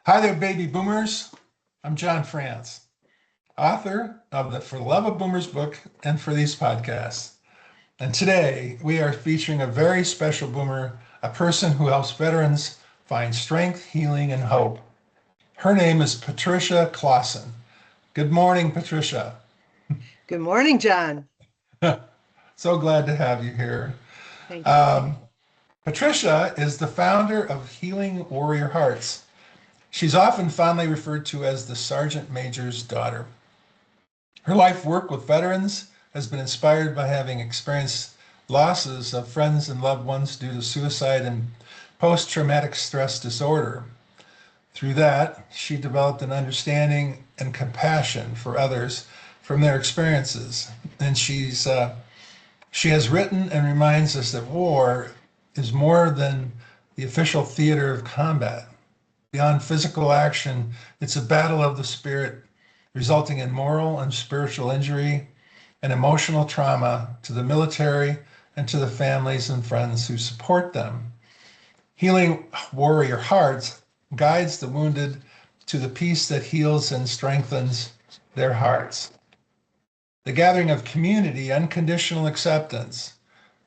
Hi there, baby boomers. I'm John France, author of the For the Love of Boomers book and for these podcasts. And today we are featuring a very special boomer, a person who helps veterans find strength, healing, and hope. Her name is Patricia Clason. Good morning, Patricia. Good morning, John. So glad to have you here. Thank you. Um, Patricia is the founder of Healing Warrior Hearts. She's often fondly referred to as the Sergeant Major's daughter. Her life work with veterans has been inspired by having experienced losses of friends and loved ones due to suicide and post-traumatic stress disorder. Through that, she developed an understanding and compassion for others from their experiences. And she has written and reminds us that war is more than the official theater of combat. Beyond physical action, it's a battle of the spirit, resulting in moral and spiritual injury and emotional trauma to the military and to the families and friends who support them. Healing Warrior Hearts guides the wounded to the peace that heals and strengthens their hearts. The gathering of community, unconditional acceptance,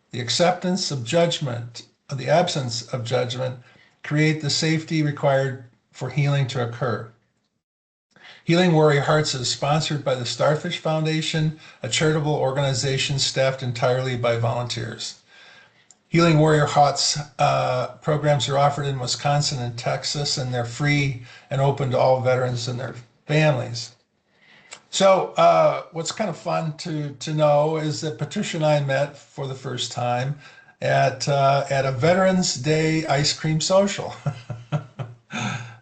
the acceptance of judgment, or the absence of judgment, create the safety required for healing to occur. Healing Warrior Hearts is sponsored by the Starfish Foundation, a charitable organization staffed entirely by volunteers. Healing Warrior Hearts programs are offered in Wisconsin and Texas, and they're free and open to all veterans and their families. So what's kind of fun to know is that Patricia and I met for the first time at a Veterans Day ice cream social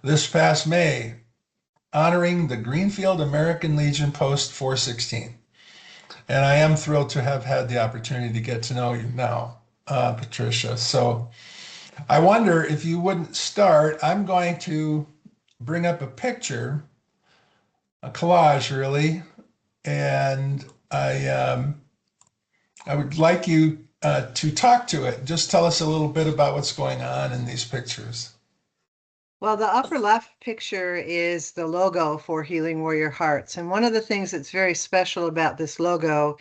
this past May, honoring the Greenfield American Legion Post 416. And I am thrilled to have had the opportunity to get to know you now, Patricia. So I wonder if you wouldn't start. I'm going to bring up a picture, a collage really, and I would like you to talk to it. Just tell us a little bit about what's going on in these pictures. Well, the upper left picture is the logo for Healing Warrior Hearts. And one of the things that's very special about this logo,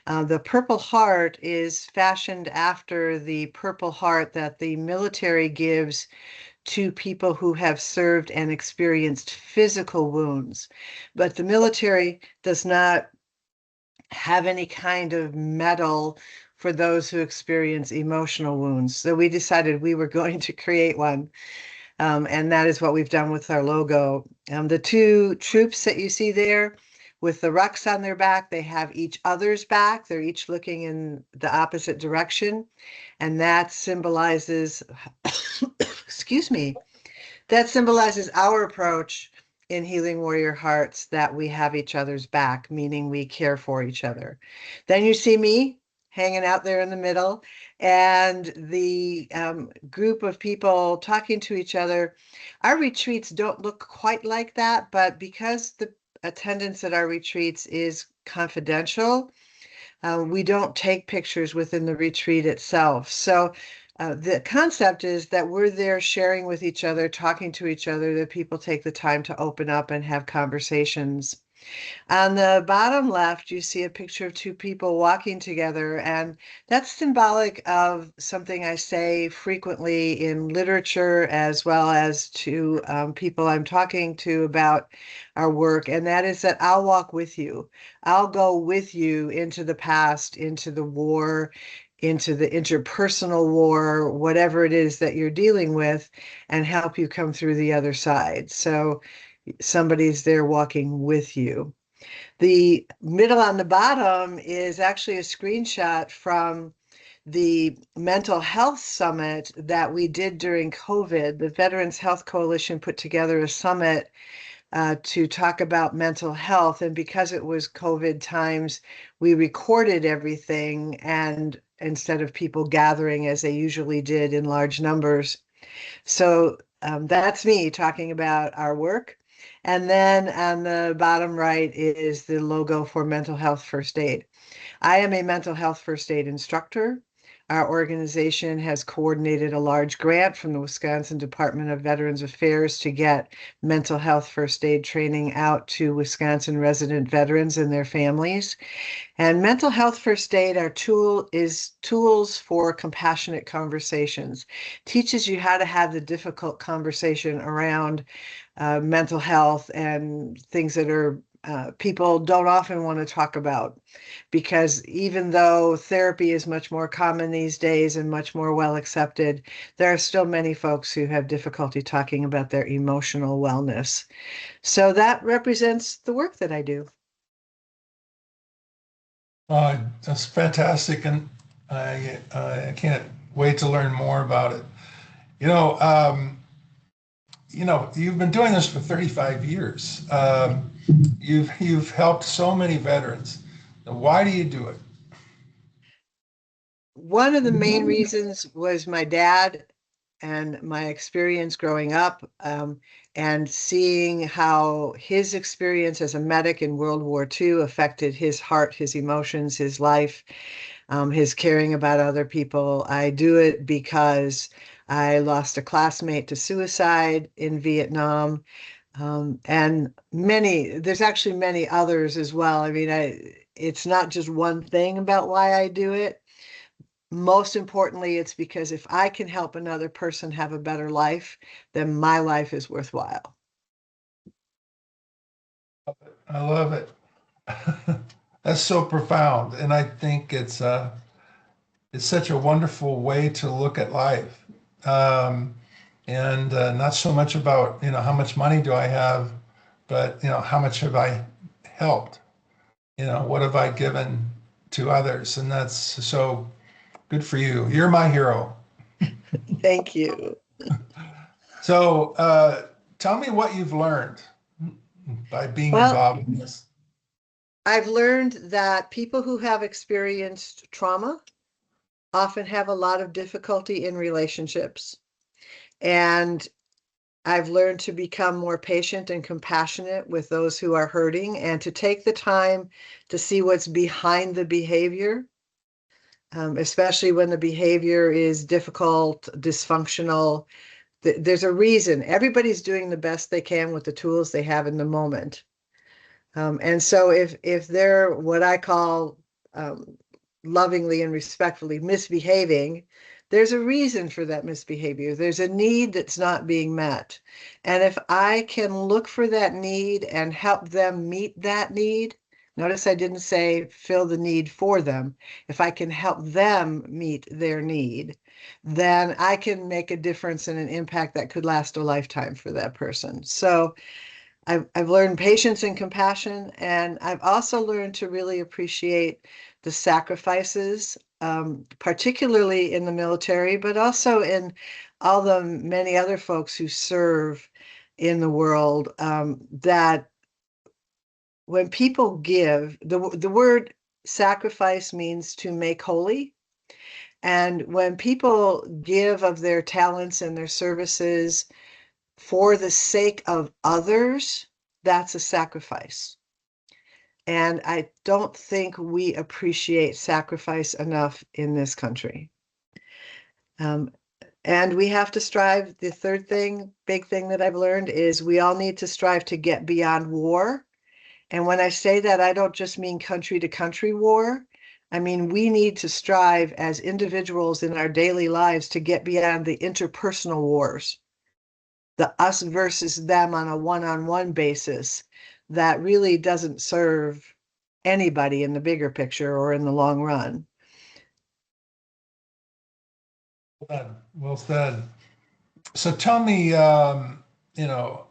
the purple heart is fashioned after the purple heart that the military gives to people who have served and experienced physical wounds. But the military does not have any kind of medal for those who experience emotional wounds. So we decided we were going to create one. And that is what we've done with our logo. The two troops that you see there with the rucks on their back, they have each other's back. They're each looking in the opposite direction. And that symbolizes, excuse me, that symbolizes our approach in Healing Warrior Hearts, that we have each other's back, meaning we care for each other. Then you see me hanging out there in the middle, and the group of people talking to each other. Our retreats don't look quite like that, but because the attendance at our retreats is confidential, we don't take pictures within the retreat itself. So the concept is that we're there sharing with each other, talking to each other, that people take the time to open up and have conversations. On the bottom left, you see a picture of two people walking together, and that's symbolic of something I say frequently in literature as well as to people I'm talking to about our work, and that is that I'll walk with you. I'll go with you into the past, into the war, into the interpersonal war, whatever it is that you're dealing with, and help you come through the other side. So somebody's there walking with you. The middle on the bottom is actually a screenshot from the mental health summit that we did during COVID. The Veterans Health Coalition put together a summit to talk about mental health. And because it was COVID times, we recorded everything, and instead of people gathering as they usually did in large numbers. So that's me talking about our work. And then on the bottom right is the logo for Mental Health First Aid. I am a mental health first aid instructor. Our organization has coordinated a large grant from the Wisconsin Department of Veterans Affairs to get mental health first aid training out to Wisconsin resident veterans and their families. And mental health first aid, our tool is tools for compassionate conversations. Teaches you how to have the difficult conversation around mental health and things that are people don't often want to talk about, because even though therapy is much more common these days and much more well accepted, there are still many folks who have difficulty talking about their emotional wellness. So that represents the work that I do. That's fantastic, and I can't wait to learn more about it. You know, you've been doing this for 35 years. You've helped so many veterans. Now, why do you do it? One of the main reasons was my dad and my experience growing up, and seeing how his experience as a medic in World War II affected his heart, his emotions, his life, his caring about other people. I do it because I lost a classmate to suicide in Vietnam. And there's actually many others as well. I mean, it's not just one thing about why I do it. Most importantly, it's because if I can help another person have a better life, then my life is worthwhile. I love it. That's so profound, and I think it's such a wonderful way to look at life, and not so much about how much money do I have, but how much have I helped? What have I given to others? And that's so good for you. You're my hero. Thank you. So tell me what you've learned by being Well, involved in this. I've learned that people who have experienced trauma often have a lot of difficulty in relationships. And I've learned to become more patient and compassionate with those who are hurting, and to take the time to see what's behind the behavior, especially when the behavior is difficult, dysfunctional. There's a reason. Everybody's doing the best they can with the tools they have in the moment. And so if they're what I call lovingly and respectfully misbehaving, there's a reason for that misbehavior. There's a need that's not being met. And if I can look for that need and help them meet that need, notice I didn't say fill the need for them. If I can help them meet their need, then I can make a difference and an impact that could last a lifetime for that person. So I've learned patience and compassion, and I've also learned to really appreciate the sacrifices, particularly in the military, but also in all the many other folks who serve in the world, that when people give, the word sacrifice means to make holy. And when people give of their talents and their services for the sake of others, that's a sacrifice. And I don't think we appreciate sacrifice enough in this country. Um, and we have to strive. The third thing, big thing that I've learned is we all need to strive to get beyond war. And when I say that, I don't just mean country to country war. I mean, we need to strive as individuals in our daily lives to get beyond the interpersonal wars, the us versus them on a one-on-one basis that really doesn't serve anybody in the bigger picture or in the long run. Well said. So tell me, you know,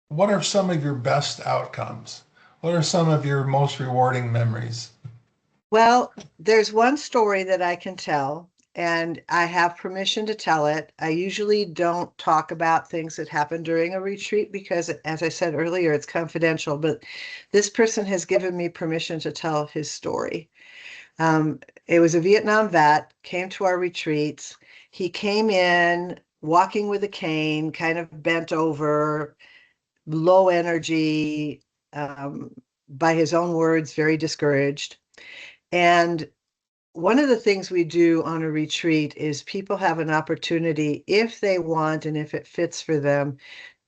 what are some of your best outcomes? What are some of your most rewarding memories? Well, there's one story that I can tell, and I have permission to tell it. I usually don't talk about things that happen during a retreat because, as I said earlier, it's confidential, but this person has given me permission to tell his story. It was a Vietnam vet, came to our retreats. He came in walking with a cane, kind of bent over, low energy, by his own words, very discouraged. And one of the things we do on a retreat is people have an opportunity, if they want and if it fits for them,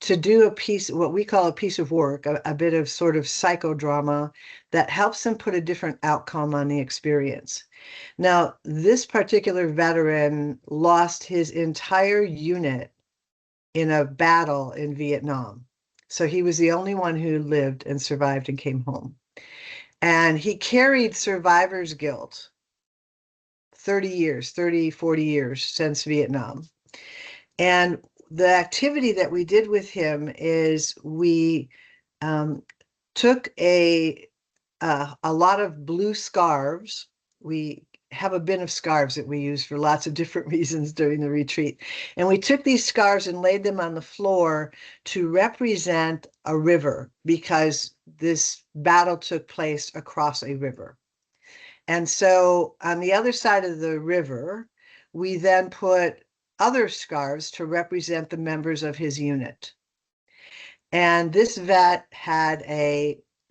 to do a piece, what we call a piece of work, a bit of sort of psychodrama that helps them put a different outcome on the experience. Now, this particular veteran lost his entire unit in a battle in Vietnam. So he was the only one who lived and survived and came home. And he carried survivor's guilt 30 years, 30, 40 years since Vietnam. And the activity that we did with him is we took a lot of blue scarves. We have a bin of scarves that we use for lots of different reasons during the retreat. And we took these scarves and laid them on the floor to represent a river, because this battle took place across a river. And so on the other side of the river, we then put other scarves to represent the members of his unit. And this vet had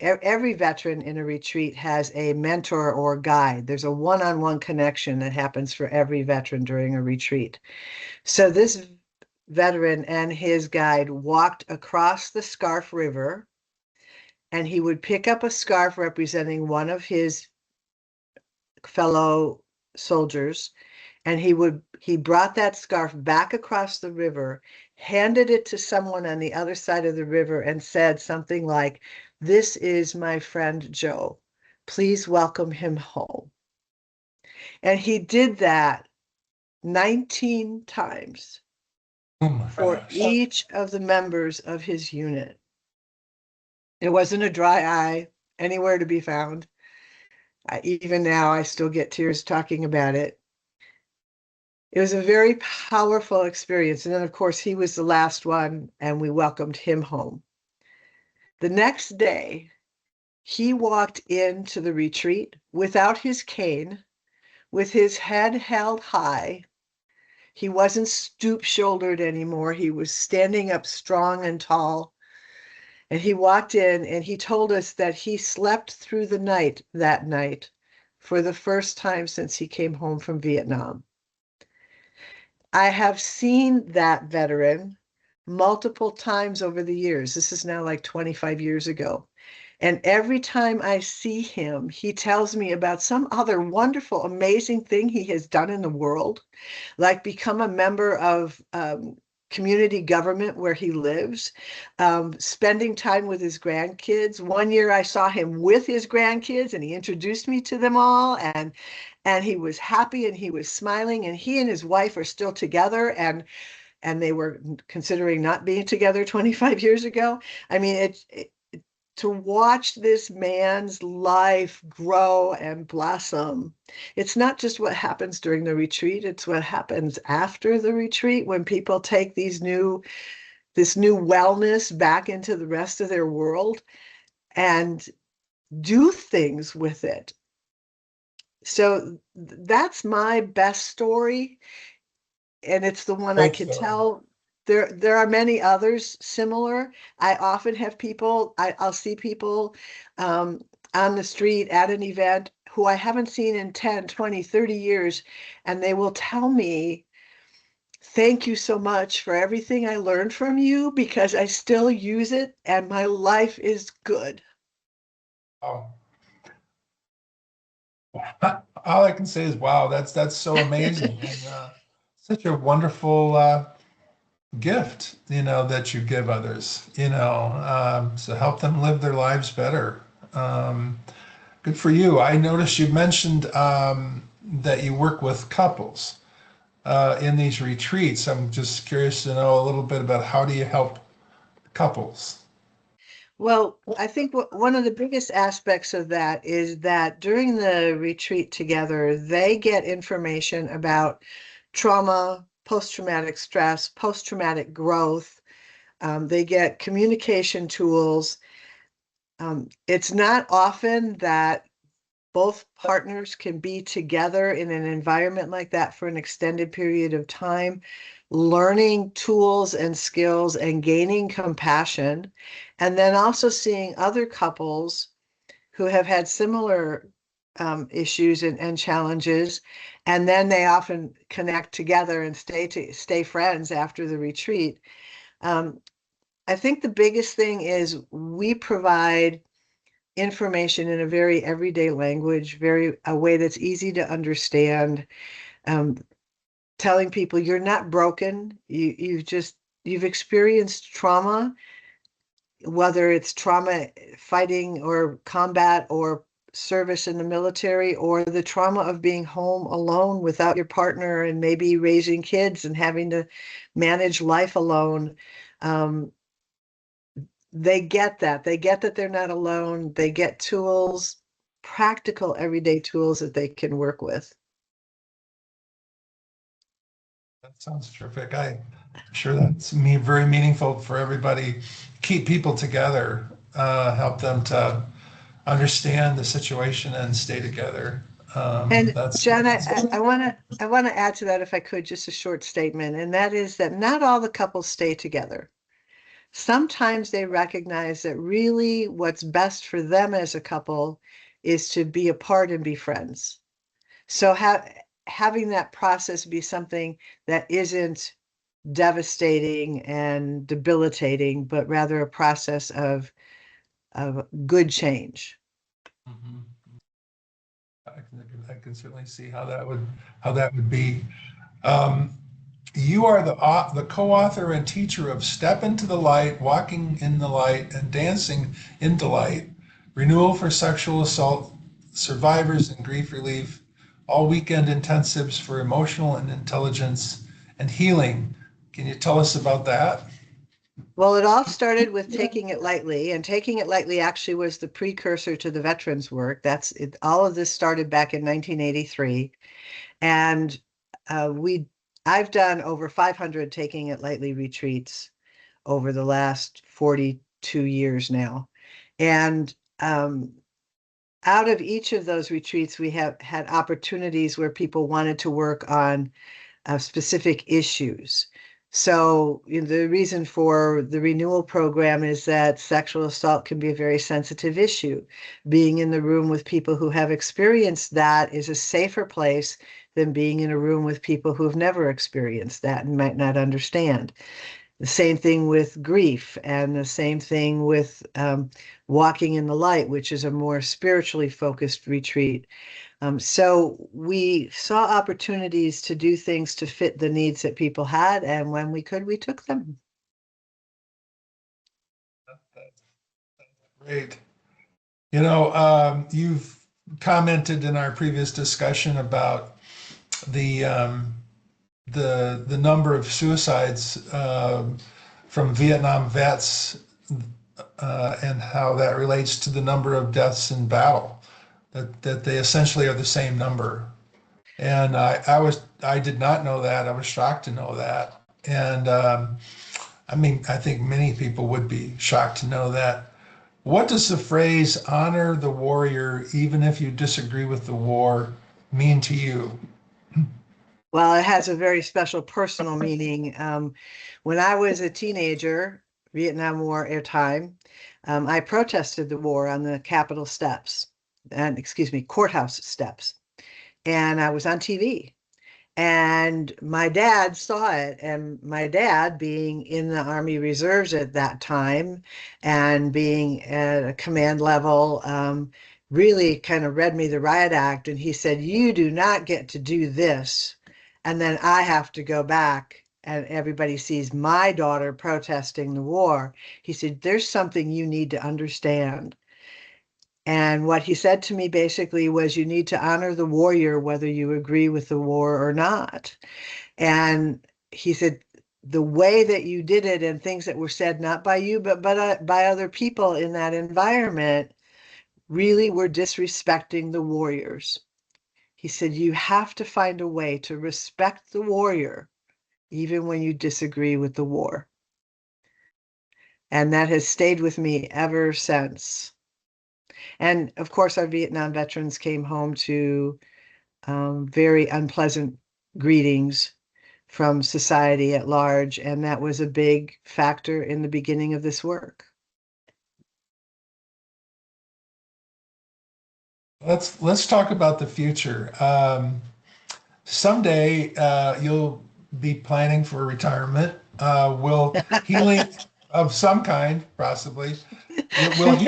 every veteran in a retreat has a mentor or guide. There's a one-on-one connection that happens for every veteran during a retreat. So this veteran and his guide walked across the Scarf River, and he would pick up a scarf representing one of his fellow soldiers, and he brought that scarf back across the river, handed it to someone on the other side of the river, and said something like, "This is my friend Joe. Please welcome him home." And he did that 19 times Oh my for gosh. each of the members of his unit. It wasn't a dry eye anywhere to be found. Even now, I still get tears talking about it. It was a very powerful experience. And then, of course, he was the last one, and we welcomed him home. The next day, he walked into the retreat without his cane, with his head held high. He wasn't stoop-shouldered anymore. He was standing up strong and tall. And he walked in, and he told us that he slept through the night that night for the first time since he came home from Vietnam. I have seen that veteran multiple times over the years. This is now like 25 years ago. And every time I see him, he tells me about some other wonderful, amazing thing he has done in the world, like become a member of community government where he lives, spending time with his grandkids. One year I saw him with his grandkids, and he introduced me to them all, and he was happy and he was smiling, and he and his wife are still together, and they were considering not being together 25 years ago. I mean, to watch this man's life grow and blossom. It's not just what happens during the retreat, it's what happens after the retreat, when people take this new wellness back into the rest of their world and do things with it. So that's my best story, and it's the one I Great can story. tell. There are many others similar. I often have people, I'll see people on the street at an event who I haven't seen in 10, 20, 30 years, and they will tell me, "Thank you so much for everything I learned from you, because I still use it and my life is good." Oh, all I can say is, wow, that's so amazing, and such a wonderful gift, that you give others, to help them live their lives better. Um, Good for you. I noticed you mentioned that you work with couples in these retreats. I'm just curious to know a little bit about how do you help couples? Well, I think one of the biggest aspects of that is that during the retreat together, they get information about trauma, post-traumatic stress, post-traumatic growth. They get communication tools. It's not often that both partners can be together in an environment like that for an extended period of time, learning tools and skills and gaining compassion, and then also seeing other couples who have had similar issues and challenges, and then they often connect together and stay friends after the retreat. I think the biggest thing is we provide information in a very everyday language, a way that's easy to understand. Telling people you're not broken. You've experienced trauma, whether it's trauma fighting or combat or service in the military, or the trauma of being home alone without your partner and maybe raising kids and having to manage life alone. They get that. They get that they're not alone. They get tools, practical everyday tools that they can work with. That sounds terrific. I'm sure that's very meaningful for everybody. Keep people together, help them to understand the situation and stay together. And That's John, I want to add to that, if I could, just a short statement, and that is that not all the couples stay together. Sometimes they recognize that really what's best for them as a couple is to be apart and be friends. So having that process be something that isn't devastating and debilitating, but rather a process of good change. Mhm. I can certainly see how that would be. Um, you are the co-author and teacher of Step into the Light, Walking in the Light, and Dancing into Light, Renewal for Sexual Assault Survivors and Grief Relief, all weekend intensives for emotional and intelligence and healing. Can you tell us about that? Well, it all started with Taking It Lightly, and Taking It Lightly actually was the precursor to the veterans work. That's it. All of this started back in 1983, and I've done over 500 Taking It Lightly retreats over the last 42 years now, and out of each of those retreats, we have had opportunities where people wanted to work on specific issues. So the reason for the renewal program is that sexual assault can be a very sensitive issue. Being in the room with people who have experienced that is a safer place than being in a room with people who have never experienced that and might not understand. The same thing with grief, and the same thing with walking in the light, which is a more spiritually focused retreat. So we saw opportunities to do things to fit the needs that people had, and when we could, we took them. Great. You've commented in our previous discussion about the the number of suicides from Vietnam vets and how that relates to the number of deaths in battle. That they essentially are the same number. And I did not know that. I was shocked to know that. And I mean, I think many people would be shocked to know that. What does the phrase honor the warrior, even if you disagree with the war, mean to you? Well, it has a very special personal meaning. When I was a teenager, Vietnam War time, I protested the war on the Capitol steps, and excuse me, courthouse steps, and I was on TV. And my dad saw it, and my dad, being in the Army Reserves at that time and being at a command level, really kind of read me the riot act. And he said, "You do not get to do this. And then I have to go back and everybody sees my daughter protesting the war." He said, "There's something you need to understand." And what he said to me basically was, you need to honor the warrior, whether you agree with the war or not. And he said, the way that you did it and things that were said, not by you, but by other people in that environment, really were disrespecting the warriors. He said, you have to find a way to respect the warrior, even when you disagree with the war. And that has stayed with me ever since. And of course, our Vietnam veterans came home to very unpleasant greetings from society at large, and that was a big factor in the beginning of this work. Let's talk about the future. Someday you'll be planning for retirement. Will healing of some kind, possibly, will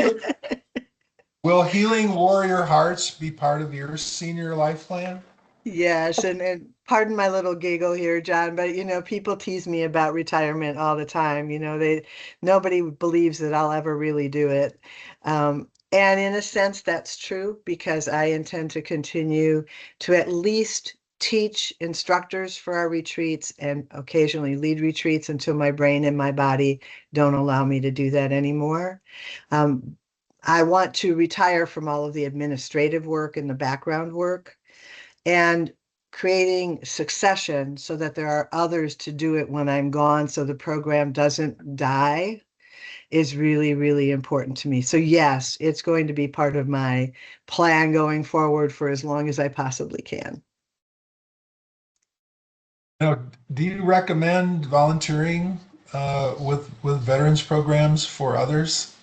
will healing warrior hearts be part of your senior life plan? Yes, and pardon my little giggle here, John, but people tease me about retirement all the time. Nobody believes that I'll ever really do it. And in a sense, that's true because I intend to continue to at least teach instructors for our retreats and occasionally lead retreats until my brain and my body don't allow me to do that anymore. Um, I want to retire from all of the administrative work and the background work and creating succession so that there are others to do it when I'm gone so the program doesn't die is really, really important to me. So yes, it's going to be part of my plan going forward for as long as I possibly can. Now, do you recommend volunteering with veterans programs for others?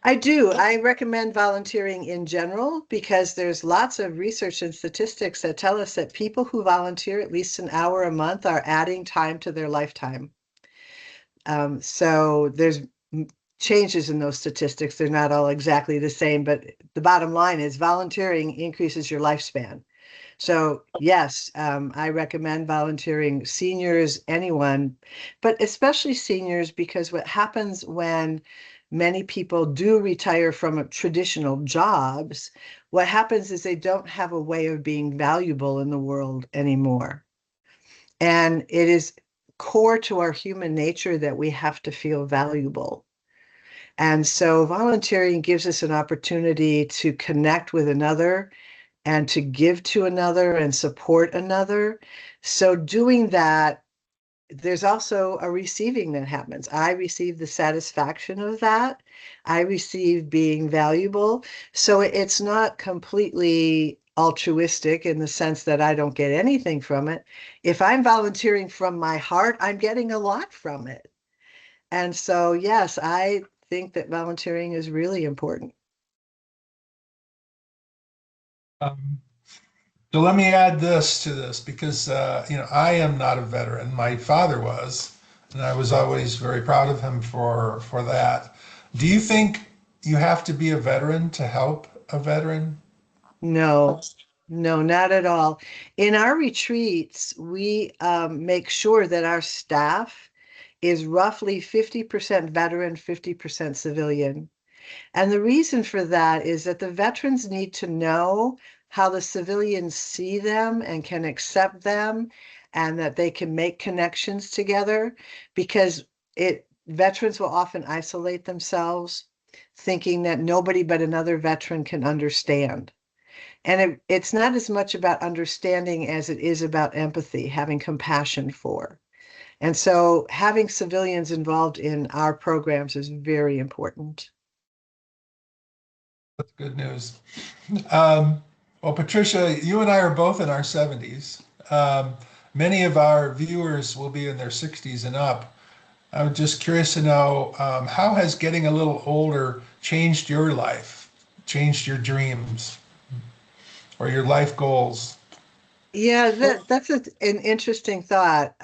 I do. I recommend volunteering in general because there's lots of research and statistics that tell us that people who volunteer at least an hour a month are adding time to their lifetime. So there's changes in those statistics. They're not all exactly the same, but the bottom line is volunteering increases your lifespan. So yes, I recommend volunteering, seniors, anyone, but especially seniors, because what happens when many people do retire from traditional jobs, what happens is they don't have a way of being valuable in the world anymore. And it is core to our human nature that we have to feel valuable. And so volunteering gives us an opportunity to connect with another and to give to another and support another. So doing that, there's also a receiving that happens. I receive the satisfaction of that. I receive being valuable. So it's not completely altruistic in the sense that I don't get anything from it. If I'm volunteering from my heart, I'm getting a lot from it. And so, yes, I think that volunteering is really important. Um, so let me add this to this because I am not a veteran. My father was, and I was always very proud of him for that. Do you think you have to be a veteran to help a veteran? No, no, not at all. In our retreats, we make sure that our staff is roughly 50% veteran, 50% civilian. And the reason for that is that the veterans need to know how the civilians see them and can accept them and that they can make connections together because veterans will often isolate themselves thinking that nobody but another veteran can understand. And it's not as much about understanding as it is about empathy, having compassion for. And so having civilians involved in our programs is very important. That's good news. Um, well, Patricia, you and I are both in our 70s. Many of our viewers will be in their 60s and up. I'm just curious to know how has getting a little older changed your life, changed your dreams or your life goals? Yeah, that's an interesting thought.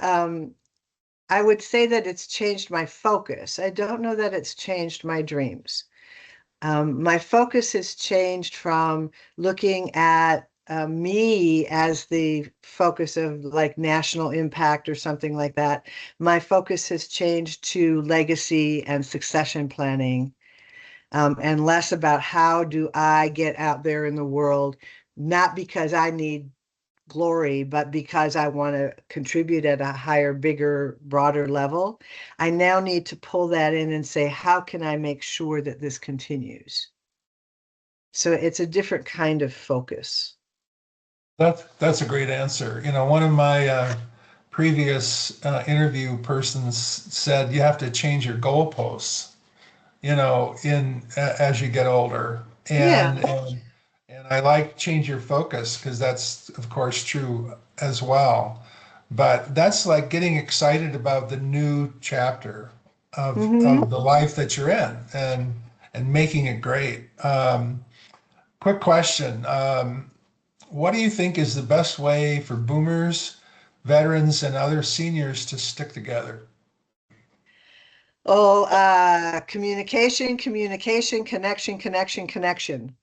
I would say that it's changed my focus. I don't know that it's changed my dreams. My focus has changed from looking at me as the focus of like national impact or something like that. My focus has changed to legacy and succession planning, and less about how do I get out there in the world, not because I need glory, but because I want to contribute at a higher, bigger, broader level. I now need to pull that in and say, how can I make sure that this continues? So it's a different kind of focus. That's a great answer. One of my previous interview persons said you have to change your goalposts, in as you get older. Yeah. And I like change your focus because that's of course true as well. But that's like getting excited about the new chapter of Hmm. the life that you're in and making it great. Quick question. What do you think is the best way for boomers, veterans, and other seniors to stick together? Oh, communication, communication, connection, connection, connection.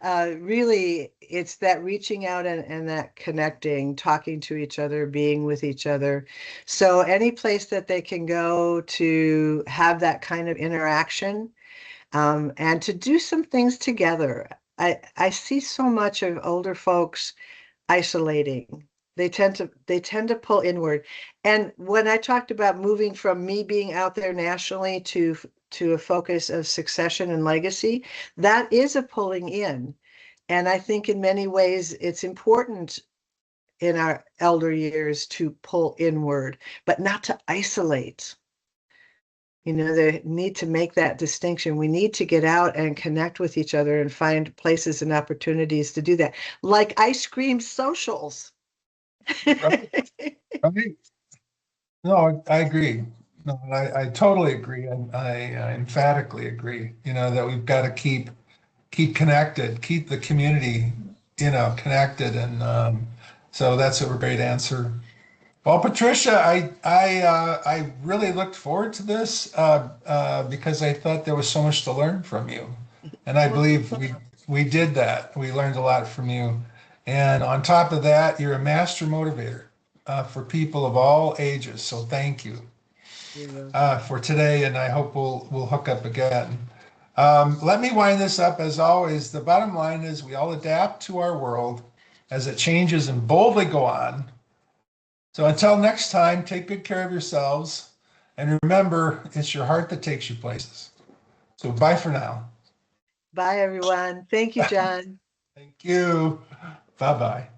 Really, it's that reaching out and that connecting, talking to each other, being with each other. So any place that they can go to have that kind of interaction, and to do some things together. I see so much of older folks isolating. They tend to pull inward. And when I talked about moving from me being out there nationally to a focus of succession and legacy, that is a pulling in. And I think in many ways it's important in our elder years to pull inward, but not to isolate. They need to make that distinction. We need to get out and connect with each other and find places and opportunities to do that, like ice cream socials. Right. Right. No, I agree. No, I totally agree, and I emphatically agree. That we've got to keep connected, keep the community, connected, and so that's a great answer. Well, Patricia, I really looked forward to this because I thought there was so much to learn from you, and I Well, believe we did that. We learned a lot from you, and on top of that, you're a master motivator for people of all ages. So thank you you're welcome. for today, and I hope we'll hook up again. Let me wind this up. As always, the bottom line is we all adapt to our world as it changes and boldly go on. So until next time, take good care of yourselves. And remember, it's your heart that takes you places. So bye for now. Bye, everyone. Thank you, John. Thank you. Bye bye.